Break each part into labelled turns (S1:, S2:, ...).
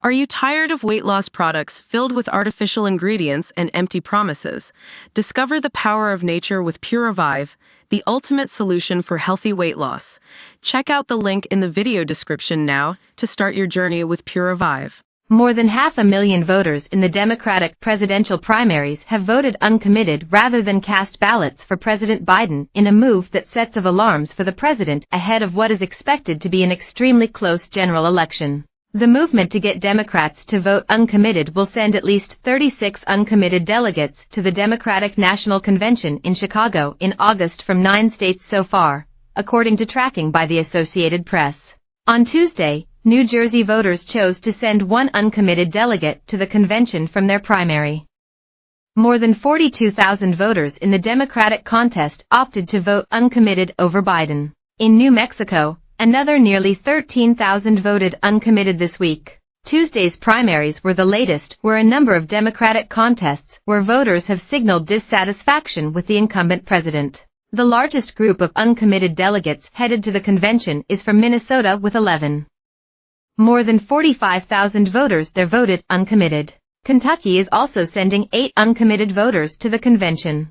S1: Are you tired of weight loss products filled with artificial ingredients and empty promises? Discover the power of nature with Pure Revive, the ultimate solution for healthy weight loss. Check out the link in the video description now to start your journey with Pure Revive.
S2: More than 500,000 voters in the Democratic presidential primaries have voted uncommitted rather than cast ballots for President Biden in a move that sets off alarms for the president ahead of what is expected to be an extremely close general election. The movement to get Democrats to vote uncommitted will send at least 36 uncommitted delegates to the Democratic National Convention in Chicago in August from 9 states so far, according to tracking by the Associated Press. On Tuesday, New Jersey voters chose to send one uncommitted delegate to the convention from their primary. More than 42,000 voters in the Democratic contest opted to vote uncommitted over Biden. In New Mexico, another nearly 13,000 voted uncommitted this week. Tuesday's primaries were the latest, where a number of Democratic contests where voters have signaled dissatisfaction with the incumbent president. The largest group of uncommitted delegates headed to the convention is from Minnesota with 11. More than 45,000 voters there voted uncommitted. Kentucky is also sending 8 uncommitted voters to the convention.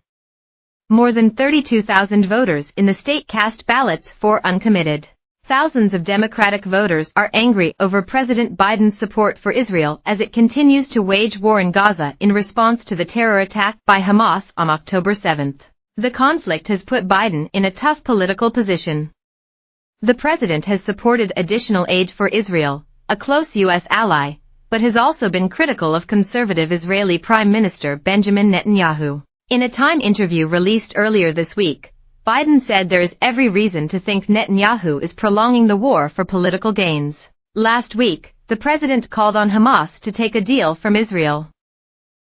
S2: More than 32,000 voters in the state cast ballots for uncommitted. Thousands of Democratic voters are angry over President Biden's support for Israel as it continues to wage war in Gaza in response to the terror attack by Hamas on October 7. The conflict has put Biden in a tough political position. The president has supported additional aid for Israel, a close U.S. ally, but has also been critical of conservative Israeli Prime Minister Benjamin Netanyahu. In a Time interview released earlier this week, Biden said there is every reason to think Netanyahu is prolonging the war for political gains. Last week, the president called on Hamas to take a deal from Israel.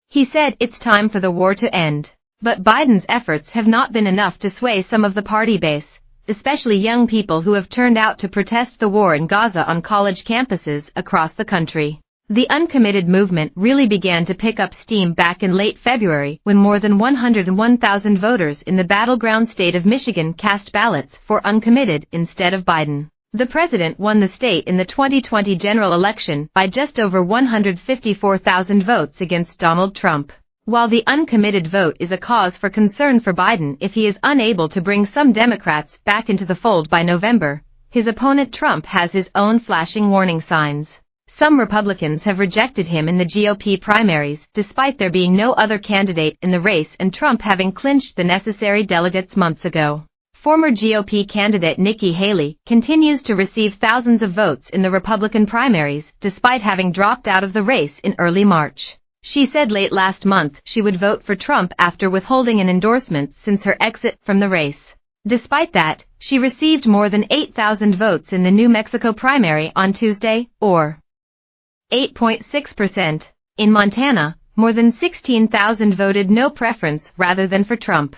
S2: He said it's time for the war to end. But Biden's efforts have not been enough to sway some of the party base, especially young people who have turned out to protest the war in Gaza on college campuses across the country. The uncommitted movement really began to pick up steam back in late February when more than 101,000 voters in the battleground state of Michigan cast ballots for uncommitted instead of Biden. The president won the state in the 2020 general election by just over 154,000 votes against Donald Trump. While the uncommitted vote is a cause for concern for Biden if he is unable to bring some Democrats back into the fold by November, his opponent Trump has his own flashing warning signs. Some Republicans have rejected him in the GOP primaries despite there being no other candidate in the race and Trump having clinched the necessary delegates months ago. Former GOP candidate Nikki Haley continues to receive thousands of votes in the Republican primaries despite having dropped out of the race in early March. She said late last month she would vote for Trump after withholding an endorsement since her exit from the race. Despite that, she received more than 8,000 votes in the New Mexico primary on Tuesday, or 8.6%. In Montana, more than 16,000 voted no preference rather than for Trump.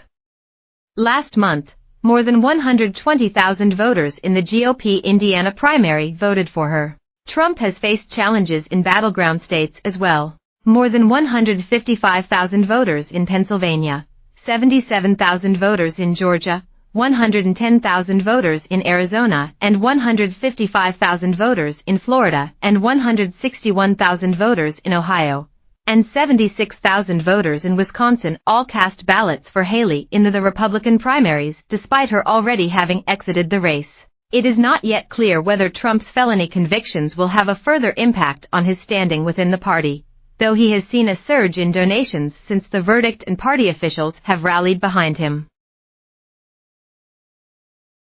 S2: Last month, more than 120,000 voters in the GOP Indiana primary voted for her. Trump has faced challenges in battleground states as well. More than 155,000 voters in Pennsylvania, 77,000 voters in Georgia, 110,000 voters in Arizona and 155,000 voters in Florida and 161,000 voters in Ohio, and 76,000 voters in Wisconsin all cast ballots for Haley in the Republican primaries despite her already having exited the race. It is not yet clear whether Trump's felony convictions will have a further impact on his standing within the party, though he has seen a surge in donations since the verdict and party officials have rallied behind him.